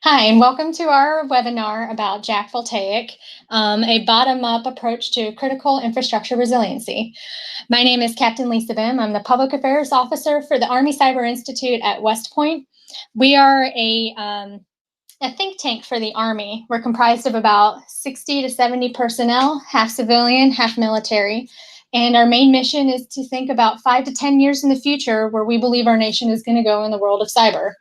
Hi, and welcome to our webinar about Jack Voltaic, a bottom-up approach to critical infrastructure resiliency. My name is Captain Lisa Bim. I'm the Public Affairs Officer for the Army Cyber Institute at West Point. We are a think tank for the Army. We're comprised of about 60 to 70 personnel, half civilian, half military. And our main mission is to think about 5 to 10 years in the future where we believe our nation is going to go in the world of cyber.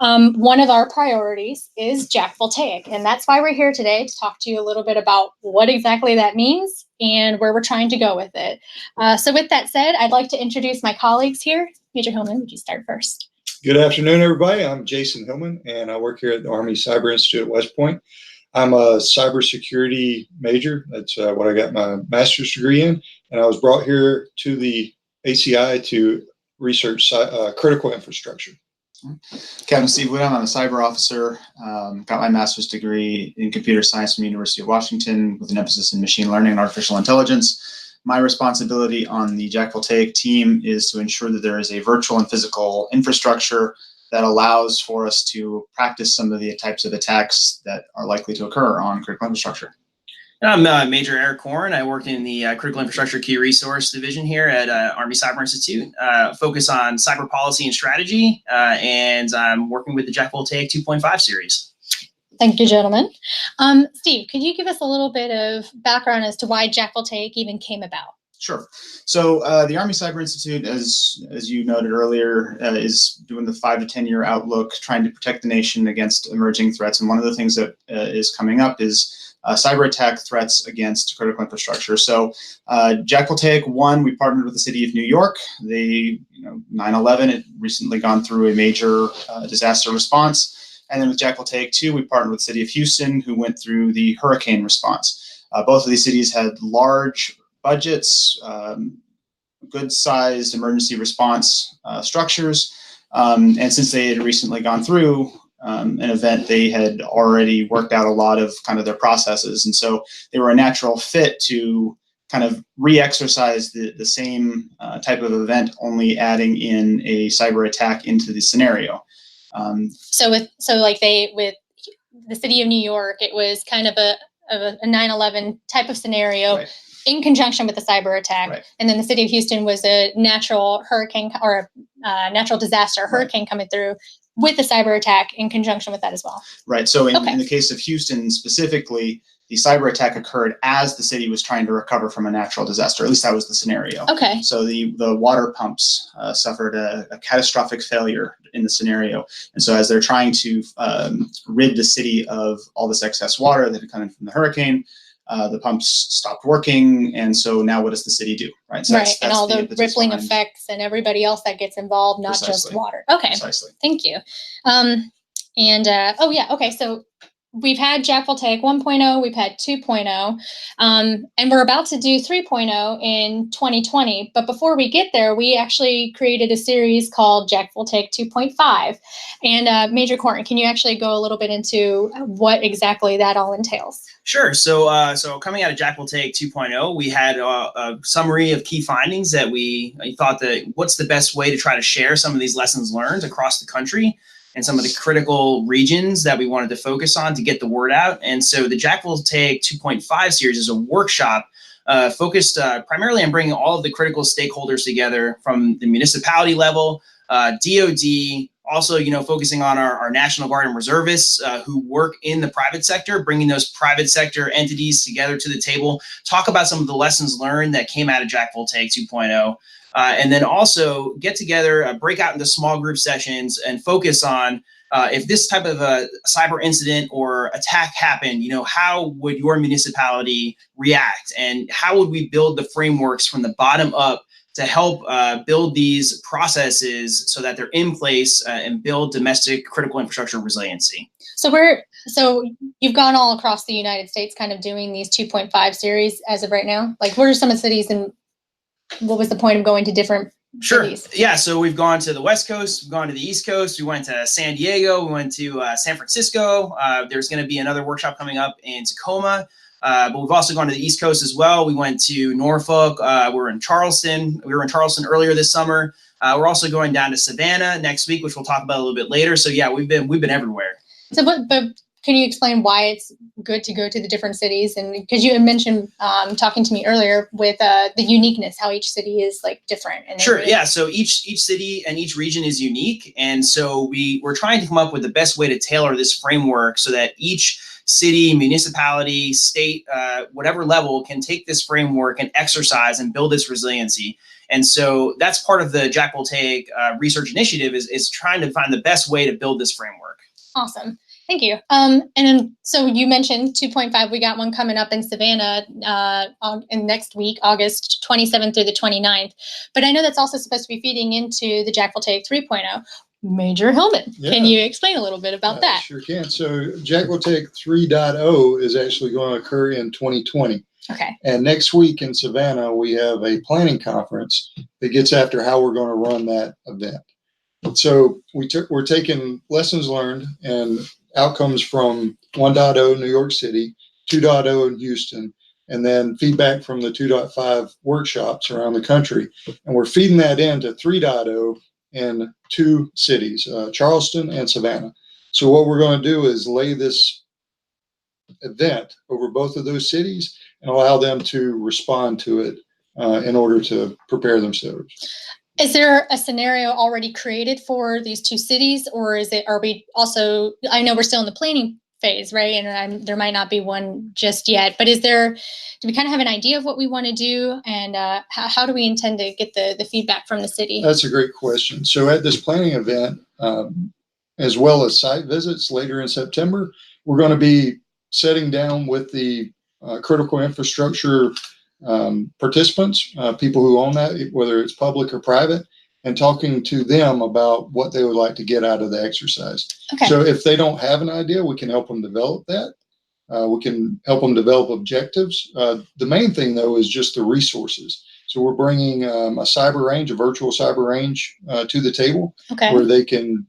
One of our priorities is Jack Voltaic, and that's why we're here today to talk to you a little bit about what exactly that means and where we're trying to go with it. So with that said, I'd like to introduce my colleagues here. Major Hillman, would you start first? Good afternoon, everybody. I'm Jason Hillman, and I work here at the Army Cyber Institute at West Point. I'm a cybersecurity major. That's what I got my master's degree in, and I was brought here to the ACI to research critical infrastructure. Captain Steve Wood, I'm a cyber officer. Got my master's degree in computer science from the University of Washington with an emphasis in machine learning and artificial intelligence. My responsibility on the Jack Voltaic team is to ensure that there is a virtual and physical infrastructure that allows for us to practice some of the types of attacks that are likely to occur on critical infrastructure. I'm Major Eric Korn. I work in the Critical Infrastructure Key Resource Division here at Army Cyber Institute. Focus on cyber policy and strategy, and I'm working with the Jack Voltaic 2.5 series. Thank you, gentlemen. Steve, could you give us a little bit of background as to why Jack Voltaic even came about? Sure. So the Army Cyber Institute, as you noted earlier, is doing the 5 to 10 year outlook, trying to protect the nation against emerging threats. And one of the things that is coming up is cyber attack threats against critical infrastructure. So Jack Voltaic, one, we partnered with the city of New York. They, 9/11 had recently gone through a major disaster response. And then with Jack Voltaic 2, we partnered with the city of Houston, who went through the hurricane response. Both of these cities had large budgets, good-sized emergency response structures. And since they had recently gone through an event, they had already worked out a lot of kind of their processes. And so they were a natural fit to kind of re-exercise the same type of event, only adding in a cyber attack into the scenario. So with the city of New York, it was kind of a 9/11 type of scenario. Right. In conjunction with the cyber attack. Right. And then the city of Houston was a natural hurricane or a natural disaster, hurricane coming through with the cyber attack in conjunction with that as well. Right. So in the case of Houston specifically, the cyber attack occurred as the city was trying to recover from a natural disaster. At least that was the scenario. Okay. So the water pumps suffered a catastrophic failure in the scenario. And so as they're trying to rid the city of all this excess water that had come in from the hurricane, the pumps stopped working, and so now what does the city do, right? So that's and all the rippling effects and everybody else that gets involved, not just water. Okay, precisely. Thank you. So we've had Jack Voltaic 1.0, we've had 2.0, and we're about to do 3.0 in 2020. But before we get there, we actually created a series called Jack Voltaic 2.5. And Major Korn, can you actually go a little bit into what exactly that all entails? Sure. So coming out of Jack Voltaic 2.0, we had a summary of key findings that we thought that what's the best way to try to share some of these lessons learned across the country and some of the critical regions that we wanted to focus on to get the word out. And so the Jack Voltaic 2.5 series is a workshop focused primarily on bringing all of the critical stakeholders together from the municipality level, DOD, also, focusing on our National Guard and reservists who work in the private sector, bringing those private sector entities together to the table, talk about some of the lessons learned that came out of Jack Voltaic 2.0. And then also get together, break out into small group sessions and focus on if this type of a cyber incident or attack happened, how would your municipality react? And how would we build the frameworks from the bottom up to help build these processes so that they're in place and build domestic critical infrastructure resiliency? So you've gone all across the United States kind of doing these 2.5 series as of right now? Like, what are some of the cities and what was the point of going to different cities? Yeah, so we've gone to the West Coast, we've gone to the East Coast, we went to San Diego, we went to San Francisco. There's going to be another workshop coming up in Tacoma. But we've also gone to the East Coast as well. We went to Norfolk. We're in Charleston. We were in Charleston earlier this summer. We're also going down to Savannah next week, which we'll talk about a little bit later. So yeah, we've been everywhere. So, but can you explain why it's good to go to the different cities? And because you had mentioned talking to me earlier with the uniqueness, how each city is like different. And Sure. Yeah. So each city and each region is unique, and so we're trying to come up with the best way to tailor this framework so that each city, municipality, state, whatever level can take this framework and exercise and build its resiliency. And so that's part of the Jack Voltaic research initiative is trying to find the best way to build this framework. Awesome. Thank you. And then, so you mentioned 2.5. We got one coming up in Savannah in next week, August 27th through the 29th. But I know that's also supposed to be feeding into the Jack Voltaic 3.0. Major Hillman, can you explain a little bit about that? Sure can. So Jack Voltaic 3.0 is actually going to occur in 2020. Okay. And next week in Savannah, we have a planning conference that gets after how we're going to run that event. So we're taking lessons learned and outcomes from 1.0 New York City, 2.0 in Houston, and then feedback from the 2.5 workshops around the country. And we're feeding that into 3.0 in 2 cities, Charleston and Savannah. So what we're going to do is lay this event over both of those cities and allow them to respond to it in order to prepare themselves. Is there a scenario already created for these 2 cities, or are we also, I know we're still in the planning phase, right? And there might not be one just yet, but do we kind of have an idea of what we want to do, and how do we intend to get the feedback from the city? That's a great question. So at this planning event, as well as site visits later in September, we're going to be sitting down with the critical infrastructure participants, people who own that, whether it's public or private, and talking to them about what they would like to get out of the exercise. Okay. So if they don't have an idea, we can help them develop that. We can help them develop objectives. The main thing, though, is just the resources. So we're bringing a cyber range, a virtual cyber range to the table, where they can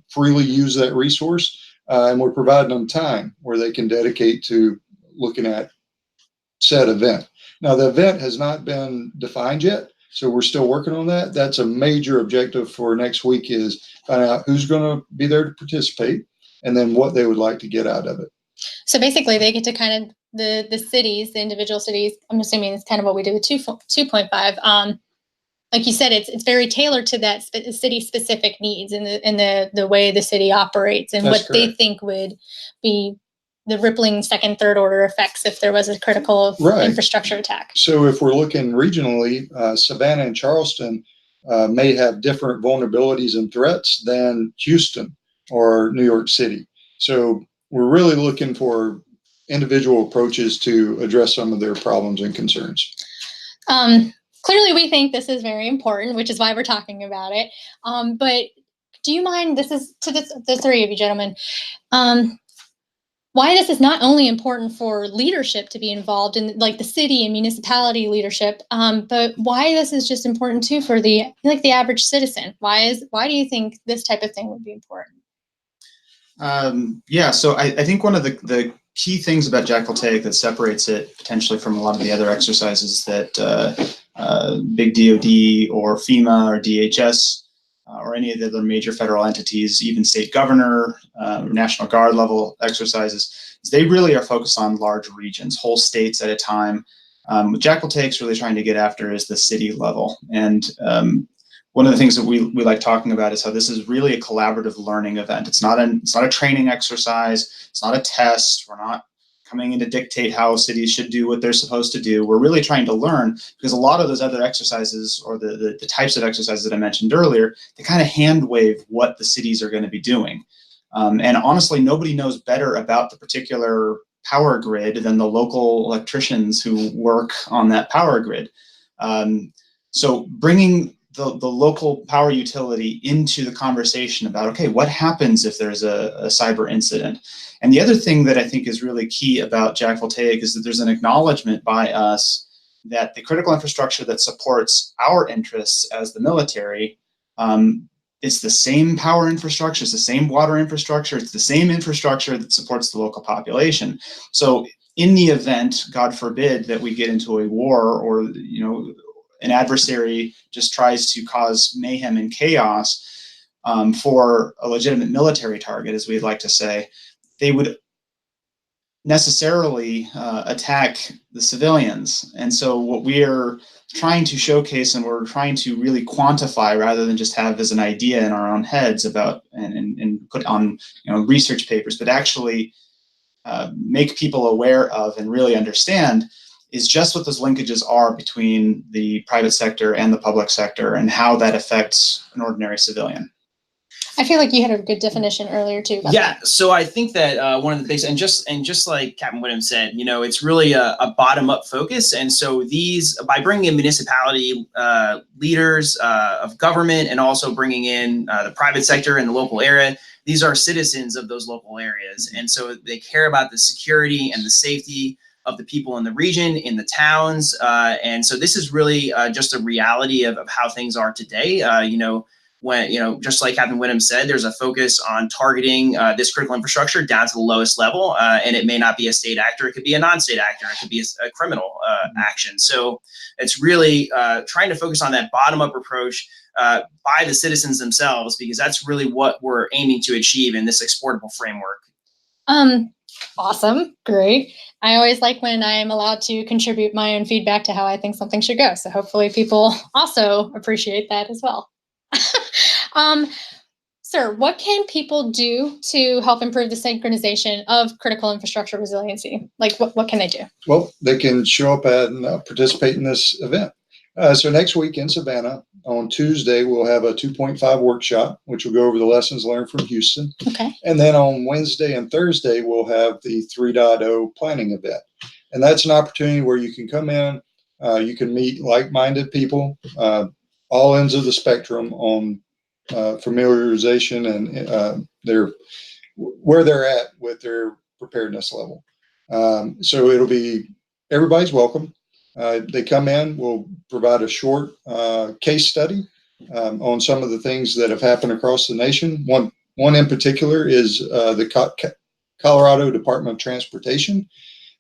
freely use that resource. And we're providing them time where they can dedicate to looking at said event. Now, the event has not been defined yet, so we're still working on that. That's a major objective for next week, is find out who's going to be there to participate and then what they would like to get out of it. So basically, they get to kind of the cities, the individual cities. I'm assuming it's kind of what we did with 2.5. Like you said, it's very tailored to that city specific needs and the way the city operates, and That's what they think would be the rippling second, third order effects if there was a critical infrastructure attack. So if we're looking regionally, Savannah and Charleston may have different vulnerabilities and threats than Houston or New York City. So we're really looking for individual approaches to address some of their problems and concerns. Clearly, we think this is very important, which is why we're talking about it. But do you mind, this is to the 3 of you gentlemen, why this is not only important for leadership to be involved in, like the city and municipality leadership, but why this is just important too for the average citizen? Why do you think this type of thing would be important? So I think one of the key things about Jack Voltaic that separates it potentially from a lot of the other exercises that big DoD or FEMA or DHS or any of the other major federal entities, even state governor, National Guard level exercises, is they really are focused on large regions, whole states at a time. What Jack Voltaic's really trying to get after is the city level. And one of the things that we like talking about is how this is really a collaborative learning event. It's not a training exercise. It's not a test. We're not coming in to dictate how cities should do what they're supposed to do. We're really trying to learn, because a lot of those other exercises, or the types of exercises that I mentioned earlier, they kind of hand wave what the cities are going to be doing. And honestly, nobody knows better about the particular power grid than the local electricians who work on that power grid. So bringing the local power utility into the conversation about, okay, what happens if there's a cyber incident? And the other thing that I think is really key about Jack Voltaic is that there's an acknowledgement by us that the critical infrastructure that supports our interests as the military, it's the same power infrastructure, it's the same water infrastructure, it's the same infrastructure that supports the local population. So in the event, God forbid, that we get into a war, or an adversary just tries to cause mayhem and chaos, for a legitimate military target, as we'd like to say, they would necessarily attack the civilians. And so what we're trying to showcase and we're trying to really quantify rather than just have as an idea in our own heads about and put on research papers, but actually make people aware of and really understand is just what those linkages are between the private sector and the public sector and how that affects an ordinary civilian. I feel like you had a good definition earlier too. Yeah, so I think that one of the things, and just like Captain Whittam said, it's really a bottom-up focus, and so by bringing in municipality leaders of government and also bringing in the private sector and the local area, these are citizens of those local areas, and so they care about the security and the safety of the people in the region, in the towns, and so this is really just a reality of how things are today. When, just like Captain Whittam said, there's a focus on targeting this critical infrastructure down to the lowest level, and it may not be a state actor, it could be a non-state actor, it could be a criminal action. So it's really trying to focus on that bottom-up approach by the citizens themselves, because that's really what we're aiming to achieve in this exportable framework. Awesome, great. I always like when I'm allowed to contribute my own feedback to how I think something should go. So hopefully people also appreciate that as well. Sir, what can people do to help improve the synchronization of critical infrastructure resiliency? Like, what can they do? Well, they can show up and participate in this event. So next week in Savannah, on Tuesday, we'll have a 2.5 workshop, which will go over the lessons learned from Houston. Okay. And then on Wednesday and Thursday, we'll have the 3.0 planning event. And that's an opportunity where you can come in, you can meet like-minded people, all ends of the spectrum on familiarization and where they're at with their preparedness level. So everybody's welcome. They come in, we'll provide a short case study on some of the things that have happened across the nation. One in particular is the Colorado Department of Transportation.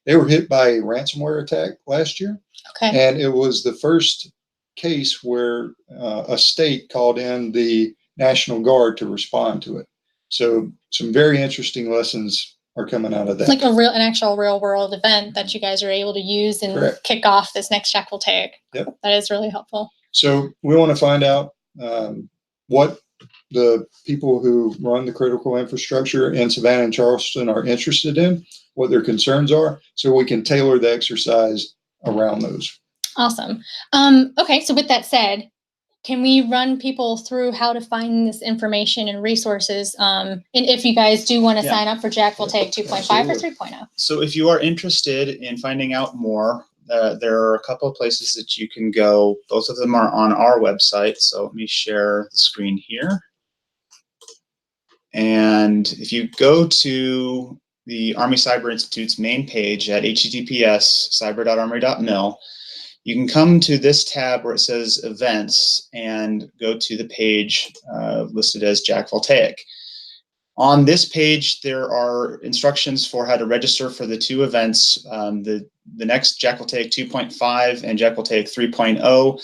They were hit by a ransomware attack last year. Okay. And it was the first case where a state called in the National Guard to respond to it. So some very interesting lessons are coming out of that. Like an actual real world event that you guys are able to use and Correct. Kick off this next Jack Voltaic. Yep. That is really helpful. So we want to find out what the people who run the critical infrastructure in Savannah and Charleston are interested in, what their concerns are, so we can tailor the exercise around those. Awesome. Okay, so with that said, can we run people through how to find this information and resources? And if you guys do want to sign up for Jack Voltaic 2.5 or 3.0. So if you are interested in finding out more, there are a couple of places that you can go. Both of them are on our website. So let me share the screen here. And if you go to the Army Cyber Institute's main page at https://cyber.armory.mil, you can come to this tab where it says events and go to the page listed as Jack Voltaic. On this page, there are instructions for how to register for the two events, the next Jack Voltaic 2.5 and Jack Voltaic 3.0.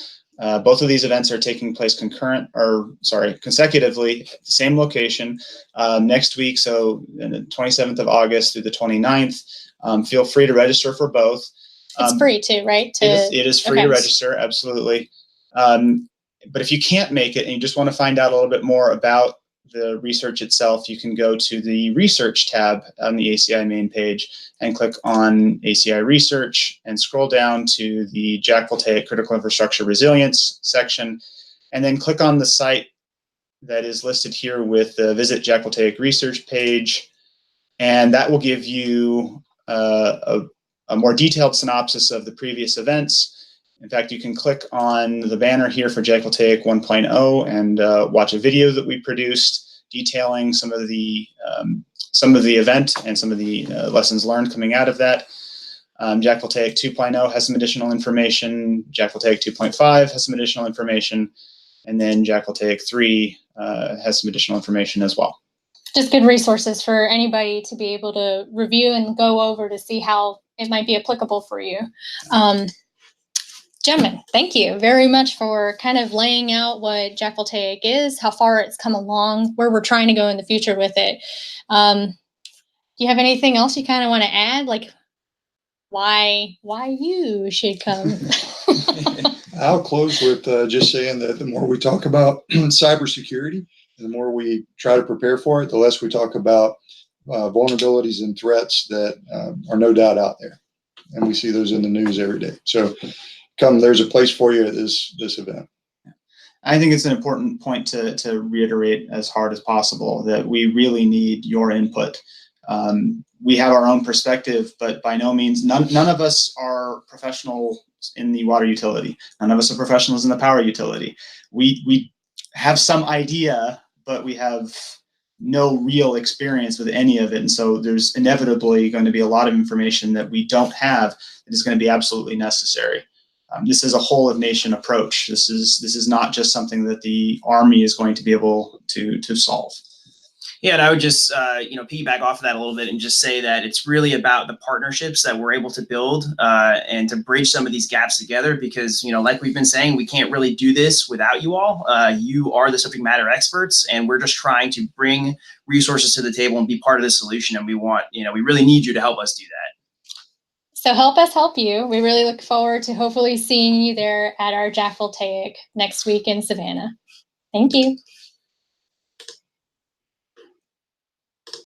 Both of these events are taking place consecutively at the same location next week, so the 27th of August through the 29th. Feel free to register for both. It's free too, right? It is free to register, absolutely. But if you can't make it and you just want to find out a little bit more about the research itself, you can go to the research tab on the ACI main page and click on ACI research and scroll down to the Jack Voltaic Critical Infrastructure Resilience section, and then click on the site that is listed here with the Visit Jack Voltaic Research page, and that will give you a more detailed synopsis of the previous events. In fact, you can click on the banner here for Jack Voltaic 1.0 and watch a video that we produced detailing some of the event and some of the lessons learned coming out of that. Jack Voltaic 2.0 has some additional information. Jack Voltaic 2.5 has some additional information. And then Jack Voltaic 3 has some additional information as well. Just good resources for anybody to be able to review and go over to see how it might be applicable for you. Gentlemen, thank you very much for kind of laying out what Jack Voltaic is, how far it's come along, where we're trying to go in the future with it. Do you have anything else you kind of want to add? Like why you should come? I'll close with just saying that the more we talk about cybersecurity, and the more we try to prepare for it, the less we talk about vulnerabilities and threats that are no doubt out there. And we see those in the news every day. So there's a place for you at this event. I think it's an important point to reiterate as hard as possible that we really need your input. We have our own perspective, but by no means, none of us are professionals in the water utility. None of us are professionals in the power utility. We have some idea, but we have no real experience with any of it. And so there's inevitably going to be a lot of information that we don't have that is going to be absolutely necessary. This is a whole of nation approach. This is not just something that the Army is going to be able to solve. Yeah, and I would just piggyback off of that a little bit and just say that it's really about the partnerships that we're able to build and to bridge some of these gaps together, because like we've been saying, we can't really do this without you all. You are the subject matter experts, and we're just trying to bring resources to the table and be part of the solution. And we really need you to help us do that. So help us help you. We really look forward to hopefully seeing you there at our Jack Voltaic next week in Savannah. Thank you.